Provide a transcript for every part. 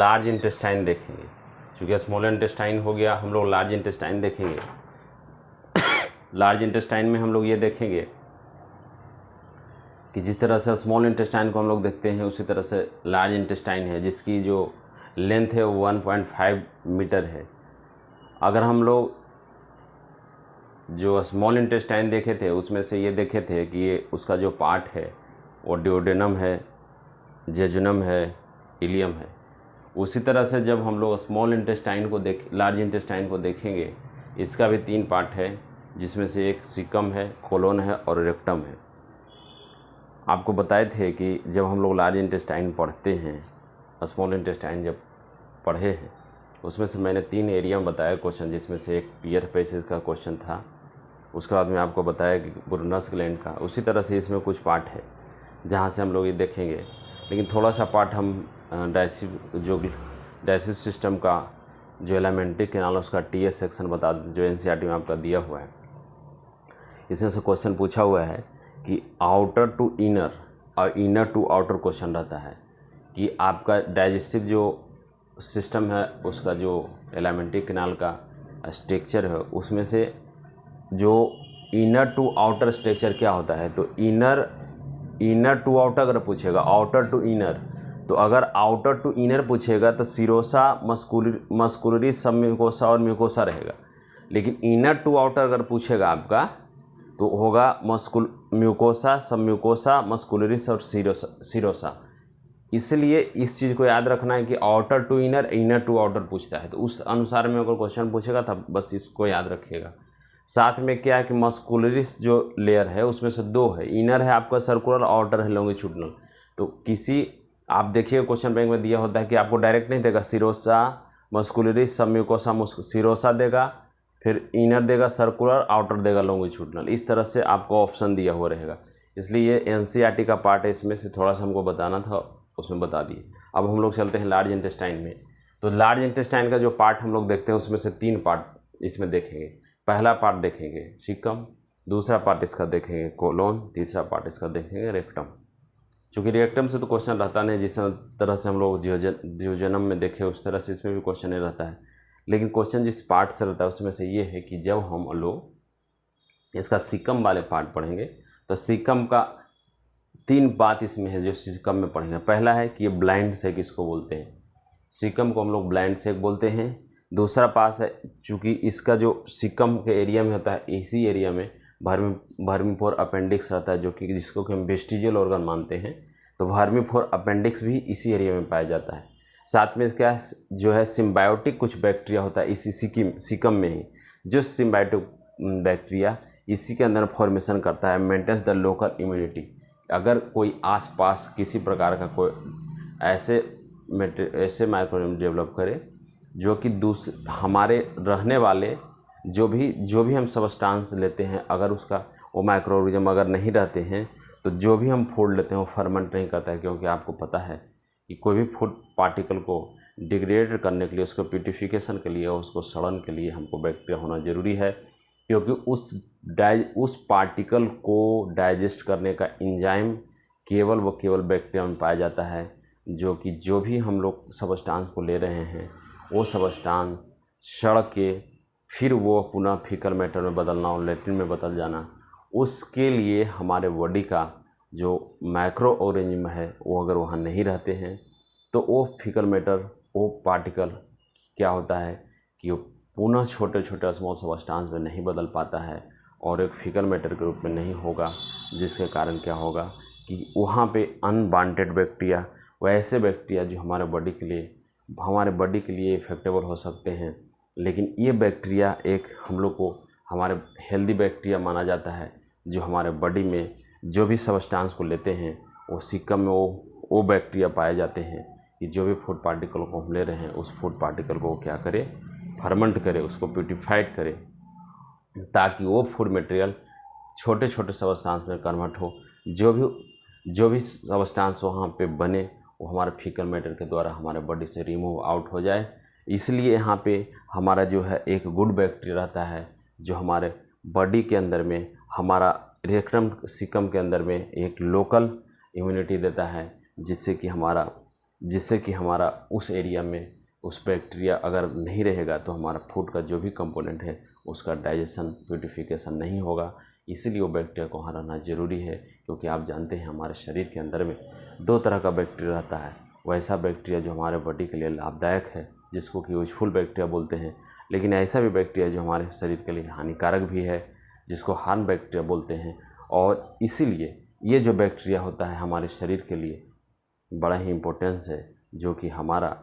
Large intestine देखेंगे। चूँकि small intestine हो गया, हम लोग लार्ज इंटेस्टाइन देखेंगे। लार्ज इंटेस्टाइन में हम लोग ये देखेंगे कि जिस तरह से स्मॉल इंटेस्टाइन को हम लोग देखते हैं उसी तरह से लार्ज इंटेस्टाइन है, जिसकी जो लेंथ है वो 1.5 मीटर है। अगर हम लोग जो स्मॉल इंटेस्टाइन देखे थे उसमें से ये देखे थे कि ये उसका जो पार्ट है वो ड्यूडेनम है, जेजुनम है, इलियम है। उसी तरह से जब हम लोग स्मॉल इंटेस्टाइन को लार्ज इंटेस्टाइन को देखेंगे, इसका भी 3 पार्ट है, जिसमें से एक सीकम है, कोलोन है और रेक्टम है। आपको बताए थे कि जब हम लोग लार्ज इंटेस्टाइन पढ़ते हैं, स्मॉल इंटेस्टाइन जब पढ़े हैं, उसमें से मैंने 3 एरिया में बताया क्वेश्चन, जिसमें से एक पियर पैसेज का क्वेश्चन था। उसके बाद में आपको बताया कि ब्रूनस ग्लैंड का। उसी तरह से इसमें कुछ पार्ट है जहाँ से हम लोग ये देखेंगे, लेकिन थोड़ा सा पार्ट हम डाइजेस्टिव सिस्टम का जो एलिमेंट्री कैनाल उसका टीएस सेक्शन बता दें, जो एनसीईआरटी में आपका दिया हुआ है। इसमें से क्वेश्चन पूछा हुआ है कि आउटर टू इनर और इनर टू आउटर क्वेश्चन रहता है कि आपका डाइजेस्टिव जो सिस्टम है उसका जो एलिमेंट्री कैनाल का स्ट्रक्चर है उसमें से जो इनर टू आउटर स्ट्रक्चर क्या होता है। तो इनर टू आउटर अगर पूछेगा, आउटर टू इनर, तो अगर आउटर टू इनर पूछेगा तो सीरोसा, मस्कुलरी, सब म्यूकोसा और म्यूकोसा रहेगा। लेकिन इनर टू आउटर अगर पूछेगा आपका तो होगा म्यूकोसा, सब म्यूकोसा, मस्कुलरिस और सीरोसा। इसलिए इस चीज़ को याद रखना है कि outer to inner, inner to outer पूछता है, तो उस अनुसार में अगर क्वेश्चन पूछेगा तब बस इसको याद रखिएगा। साथ में क्या है कि मस्कुलरिस जो लेयर है उसमें से 2 है, इनर है आपका सर्कुलर, आउटर है लॉन्गिट्यूडिनल। तो किसी आप देखिए क्वेश्चन बैंक में दिया होता है कि आपको डायरेक्ट नहीं देगा, सीरोसा, मस्कुलरिस, सब म्यूकोसा, सीरोसा देगा, फिर इनर देगा सर्कुलर, आउटर देगा लॉन्गिट्यूडिनल। इस तरह से आपको ऑप्शन दिया हुआ रहेगा। इसलिए ये एनसीईआरटी का पार्ट है, इसमें से थोड़ा सा हमको बताना था, उसमें बता दिए। अब हम लोग चलते हैं लार्ज इंटेस्टाइन में। तो लार्ज इंटेस्टाइन का जो पार्ट हम लोग देखते हैं उसमें से 3 पार्ट इसमें देखेंगे। पहला पार्ट देखेंगे सीकम, दूसरा पार्ट इसका देखेंगे कोलोन, तीसरा पार्ट इसका देखेंगे रेक्टम। चूँकि रेक्टम से तो क्वेश्चन रहता नहीं, जिस तरह से हम लोग जियोजेनम में देखे उस तरह से इसमें भी क्वेश्चन नहीं रहता है। लेकिन क्वेश्चन जिस पार्ट से रहता है उसमें से ये है कि जब हम लोग इसका सीकम वाले पार्ट पढ़ेंगे तो सीकम का 3 बात इसमें है जो सीकम में पढ़ेंगे। पहला है कि ये ब्लाइंड सेक इसको बोलते हैं, सीकम को हम लोग ब्लाइंड सेक बोलते हैं। दूसरा पास है, चूँकि इसका जो सीकम के एरिया में होता है, इसी एरिया में वर्मीपोर अपेंडिक्स रहता है, जो कि जिसको कि हम वेस्टिजियल ऑर्गन मानते हैं। तो वर्मीपोर अपेंडिक्स भी इसी एरिया में पाया जाता है। साथ में इसका जो है सिम्बायोटिक कुछ बैक्टीरिया होता है इसी सीकम में ही, जो सिम्बायोटिक बैक्टीरिया इसी के अंदर फॉर्मेशन करता है, मेंटेन्स द लोकल इम्यूनिटी। अगर कोई आसपास किसी प्रकार का कोई ऐसे माइक्रोऑर्गेनिज्म डेवलप करे जो कि हमारे रहने वाले जो भी हम सब्सटेंस लेते हैं, अगर उसका वो माइक्रोऑर्गेनिज्म अगर नहीं रहते हैं तो जो भी हम फूड लेते हैं वो फर्मेंट नहीं करता है। क्योंकि आपको पता है कि कोई भी फूड पार्टिकल को डिग्रेड करने के लिए, उसको प्यूरिफिकेशन के लिए, उसको सड़न के लिए हमको बैक्टीरिया होना ज़रूरी है। क्योंकि उस पार्टिकल को डाइजेस्ट करने का एंजाइम केवल बैक्टीरिया में पाया जाता है, जो भी हम लोग सब्सटेंस को ले रहे हैं वो सब्सटेंस सड़ के फिर वो पुनः फीकल मैटर में बदलना और लैट्रिन में बदल जाना, उसके लिए हमारे बॉडी का जो माइक्रो ऑर्गेनिज्म है वो अगर वहाँ नहीं रहते हैं तो वो फीकल मैटर, वो पार्टिकल क्या होता है कि वो पुनः छोटे स्मॉल सब्सटेंस में नहीं बदल पाता है और एक फीकल मैटर के रूप में नहीं होगा, जिसके कारण क्या होगा कि वहाँ पे अनवांटेड बैक्टीरिया, वैसे बैक्टीरिया जो हमारे बॉडी के लिए इफेक्टेबल हो सकते हैं। लेकिन ये बैक्टीरिया एक हम लोग को हमारे हेल्दी बैक्टीरिया माना जाता है, जो हमारे बॉडी में जो भी सब्सटेंस को लेते हैं वो सीकम में वो बैक्टीरिया पाए जाते हैं कि जो भी फूड पार्टिकल को हम ले रहे हैं उस फूड पार्टिकल को क्या करे, फर्मेंट करे, उसको प्यूरिफाइड करे, ताकि वो फूड मटेरियल छोटे सब्सटेंस में कन्वर्ट हो। जो भी सब्सटेंस वहाँ पे बने वो हमारे फीकल मैटर के द्वारा हमारे बॉडी से रिमूव आउट हो जाए। इसलिए यहाँ पे हमारा जो है एक गुड बैक्टीरिया रहता है जो हमारे बॉडी के अंदर में, हमारा रेक्टम सीकम के अंदर में एक लोकल इम्यूनिटी देता है, जिससे कि हमारा जिससे कि हमारा उस एरिया में उस बैक्टीरिया अगर नहीं रहेगा तो हमारा फूड का जो भी कंपोनेंट है उसका डाइजेशन प्यूरिफिकेशन नहीं होगा। इसीलिए वो बैक्टीरिया को वहाँ रहना ज़रूरी है, क्योंकि आप जानते हैं हमारे शरीर के अंदर में 2 तरह का बैक्टीरिया रहता है। वैसा बैक्टीरिया जो हमारे बॉडी के लिए लाभदायक है जिसको कि यूजफुल बैक्टीरिया बोलते हैं, लेकिन ऐसा भी बैक्टीरिया जो हमारे शरीर के लिए हानिकारक भी है जिसको हार्म बैक्टीरिया बोलते हैं। और इसीलिए ये जो बैक्टीरिया होता है हमारे शरीर के लिए बड़ा ही इम्पोर्टेंस है, जो कि हमारा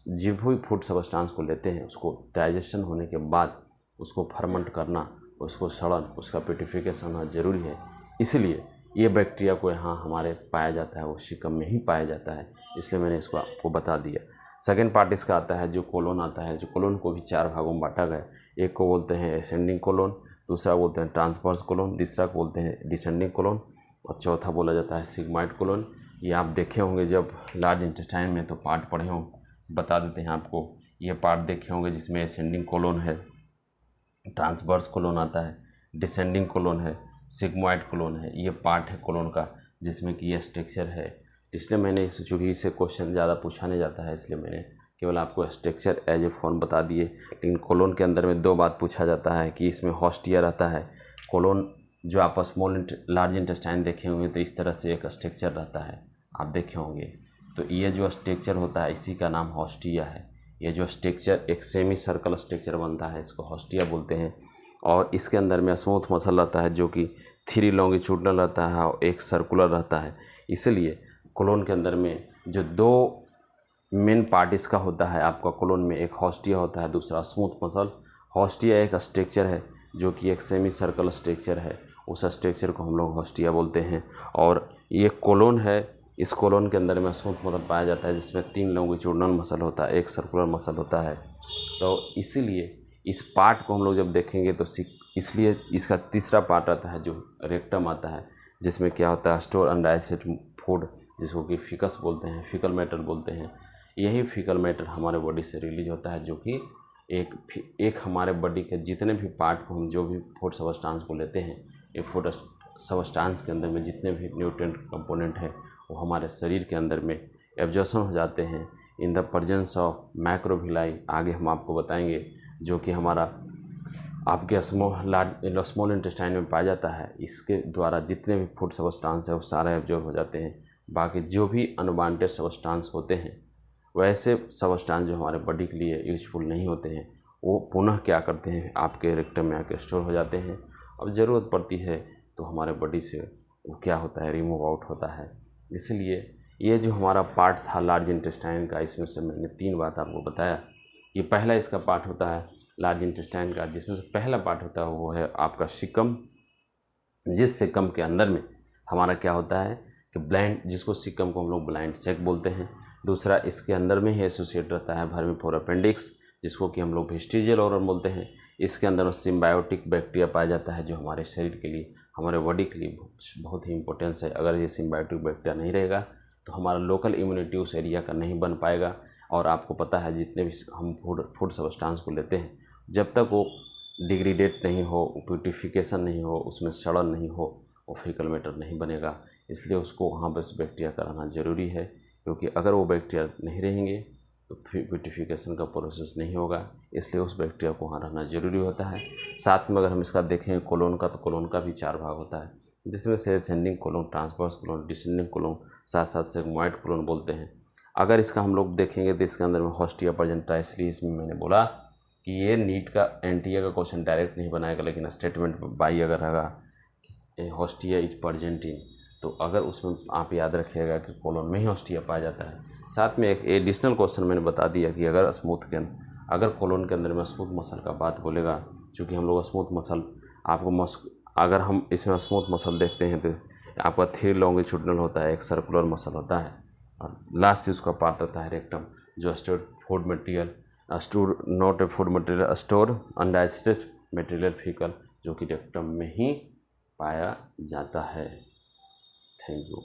जो भी फूड सब्सटेंस को लेते हैं उसको डाइजेशन होने के बाद उसको फर्मेंट करना, उसको सड़न, उसका प्यूरिफिकेशन होना ज़रूरी है। इसलिए ये बैक्टीरिया को यहाँ हमारे पाया जाता है, वो शिकम में ही पाया जाता है, इसलिए मैंने इसको आपको बता दिया। सेकेंड पार्ट इसका आता है जो कोलोन आता है, जो कोलोन को भी 4 भागों में बांटा गया। एक को बोलते हैं असेंडिंग कोलोन, दूसरा बोलते हैं ट्रांसवर्स कोलोन, तीसरा को बोलते हैं डिसेंडिंग कोलोन और चौथा बोला जाता है सिग्मॉइड कोलोन। ये आप देखे होंगे जब लार्ज इंटेस्टाइन में तो पार्ट पढ़े हों, बता देते हैं आपको। ये पार्ट देखे होंगे जिसमें असेंडिंग कोलोन है, ट्रांसवर्स कोलोन आता है, डिसेंडिंग कोलोन है, सिग्मॉइड कोलोन है। ये पार्ट है कोलोन का जिसमें कि ये स्ट्रक्चर है। इसलिए मैंने इस चूँकि इससे क्वेश्चन ज़्यादा पूछा नहीं जाता है, इसलिए मैंने केवल आपको स्ट्रक्चर एज ए फॉर्म बता दिए। लेकिन कोलोन के अंदर में 2 बात पूछा जाता है कि इसमें हॉस्टिया रहता है। कोलोन जो आप स्मॉल लार्ज इंटेस्टाइन देखे होंगे तो इस तरह से एक स्ट्रक्चर रहता है, आप देखे होंगे। तो ये जो स्ट्रक्चर होता है इसी का नाम हॉस्टिया है। ये जो स्ट्रक्चर एक सेमी सर्कल स्ट्रक्चर बनता है, इसको हॉस्टिया बोलते हैं। और इसके अंदर में स्मूथ मसल रहता है जो कि 3 लॉन्गिट्यूडनल रहता है और एक सर्कुलर रहता है। इसलिए कोलोन के अंदर में जो 2 मेन पार्ट इसका होता है आपका कोलोन में, एक हॉस्टिया होता है, दूसरा स्मूथ मसल। हॉस्टिया एक स्ट्रक्चर है जो कि एक सेमी सर्कल स्ट्रक्चर है, उस स्ट्रक्चर को हम लोग हॉस्टिया बोलते हैं। और ये कोलोन है, इस कोलोन के अंदर में स्मूथ मसल पाया जाता है जिसमें 3 लॉन्गिट्यूडनल मसल होता है, एक सर्कुलर मसल होता है। तो इसीलिए इस पार्ट को हम लोग जब देखेंगे तो इसलिए इसका तीसरा पार्ट आता है जो रेक्टम आता है, जिसमें क्या होता है स्टोर अनडाइजेस्टेड फूड, जिसको कि फिकस बोलते हैं, फीकल मैटर बोलते हैं। यही फीकल मैटर हमारे बॉडी से रिलीज होता है, जो कि एक हमारे बॉडी के जितने भी पार्ट को हम जो भी फूड सब्सटेंस को लेते हैं, ये फूड सब्सटेंस के अंदर में जितने भी न्यूट्रिएंट कंपोनेंट है वो हमारे शरीर के अंदर में एब्जॉर्प्शन हो जाते हैं इन द प्रेजेंस ऑफ मैक्रोविलाई। आगे हम आपको बताएंगे, जो कि हमारा आपके स्मॉल इंटेस्टाइन में पाया जाता है। इसके द्वारा जितने भी फूड सब्सटेंस है वो सारे एब्जॉर्ब हो जाते हैं। बाकी जो भी अनवांटेड सब्सटेंस होते हैं, वैसे सब्सटेंस जो हमारे बॉडी के लिए यूजफुल नहीं होते हैं, वो पुनः क्या करते हैं आपके रेक्टम में आके स्टोर हो जाते हैं। अब ज़रूरत पड़ती है तो हमारे बॉडी से वो क्या होता है रिमूव आउट होता है। इसलिए ये जो हमारा पार्ट था लार्ज इंटेस्टाइन का, इसमें से मैंने 3 बात आपको बताया। ये पहला इसका पार्ट होता है लार्ज इंटेस्टाइन का, जिसमें से पहला पार्ट होता है वो है आपका सिकम, जिस सिकम के अंदर में हमारा क्या होता है कि ब्लाइंड, जिसको सिकम को हम लोग ब्लाइंड सेक बोलते हैं। दूसरा इसके अंदर में ही एसोसिएट रहता है वर्मीफोर अपेंडिक्स, जिसको कि हम लोग वेस्टिजियल ऑर्गन बोलते हैं। इसके अंदर में सिम्बायोटिक बैक्टीरिया पाया जाता है जो हमारे शरीर के लिए, हमारे बॉडी के लिए बहुत ही इंपॉर्टेंस है। अगर ये सिम्बायोटिक बैक्टीरिया नहीं रहेगा तो हमारा लोकल इम्यूनिटी उस एरिया का नहीं बन पाएगा। और आपको पता है जितने भी हम फूड सब्सटेंस को लेते हैं, जब तक वो डिग्रेडेट नहीं हो, प्यूरिफिकेशन नहीं हो, उसमें सड़न नहीं हो, वो फीकल मैटर नहीं बनेगा। इसलिए उसको वहाँ बस बैक्टीरिया का रहना ज़रूरी है, क्योंकि अगर वो बैक्टीरिया नहीं रहेंगे तो प्यूरिफिकेशन का प्रोसेस नहीं होगा। इसलिए उस बैक्टीरिया को वहाँ रहना ज़रूरी होता है। साथ में अगर हम इसका देखें कोलोन का, तो कोलोन का भी 4 भाग होता है, जिसमें से ascending colon, transverse colon, descending colon, साथ साथ सिग्मॉइड कोलोन बोलते हैं। अगर इसका हम लोग देखेंगे तो इसके अंदर में हॉस्टिया प्रेजेंट है। इसलिए इसमें मैंने बोला कि ये नीट का एनटीए का क्वेश्चन डायरेक्ट नहीं बनाएगा, लेकिन स्टेटमेंट बाई अगर रहेगा हॉस्टिया इज प्रेजेंट इन, तो अगर उसमें आप याद रखिएगा कि कोलोन में ही हॉस्टिया पाया जाता है। साथ में एक एडिशनल क्वेश्चन मैंने बता दिया कि अगर कोलोन के अंदर में स्मूथ मसल का बात बोलेगा, चूँकि हम लोग स्मूथ मसल आपको अगर हम इसमें स्मूथ मसल देखते हैं तो आपका 3 लॉन्गिट्यूडनल होता है, एक सर्कुलर मसल होता है, और लास्ट उसका पार्ट होता है रेक्टम, जो store food material store not a food material store undigested material faecal, जो कि रेक्टम में ही पाया जाता है। Thank you.